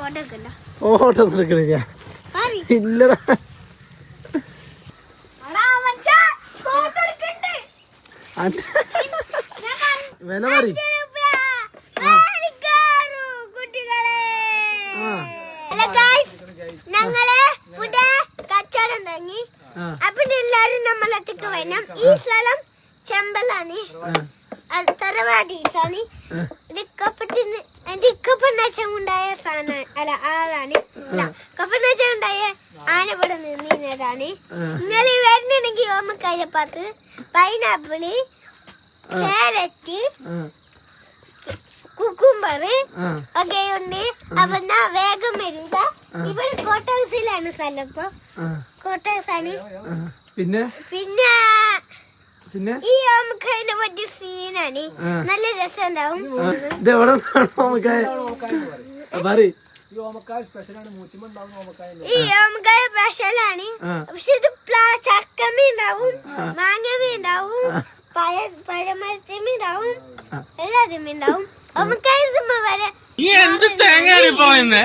ഓട്ടം നടക്കണില്ല ഇല്ലടാ. വില പറ. ഞങ്ങള് ഇവിടെ കച്ചവടം തുടങ്ങി. അപ്പൊ എല്ലാരും നമ്മളെത്തിക്ക് വരണം. ഈ സ്ഥലം ചെമ്പലാണ്, തറവാടീസാണ്. കപ്പണ്ണാച്ചുണ്ടായ സാധനം അല്ല ആളാണ്. കപ്പണ്ണാച്ചുണ്ടായ ആന ഇവിടെ നിന്നതാണ്. നിങ്ങൾ വരുന്നുണ്ടെങ്കിൽ ഓമക്കായപ്പാത്ത് പൈനാപ്പിള്, ക്യാരറ്റ്, കുക്കുംബർ ഒക്കെ ഉണ്ട്. അപ്പൊ എന്നാ വേഗം വരിക. ഇവിടെ കോട്ടഹൗസിലാണ് സ്ഥലം. ഇപ്പൊ കോട്ടഹൗസാണ്. പിന്നെ ഈ ഓമക്കായനെ പറ്റിയ സീനാണ്. നല്ല രസം ഉണ്ടാവും. ഈ ഓമക്കായ സ്പെഷ്യലാണ്. പക്ഷെ ഇത് ചക്കമീ ഉണ്ടാവും, മാങ്ങമീ ഉണ്ടാവും, പഴമരത്തിമീ ഉണ്ടാവും, എല്ലാത്തിമീ ഉണ്ടാവും. ഓമക്കായ വരെ എന്ത് തേങ്ങയാണ് പറയുന്നേ?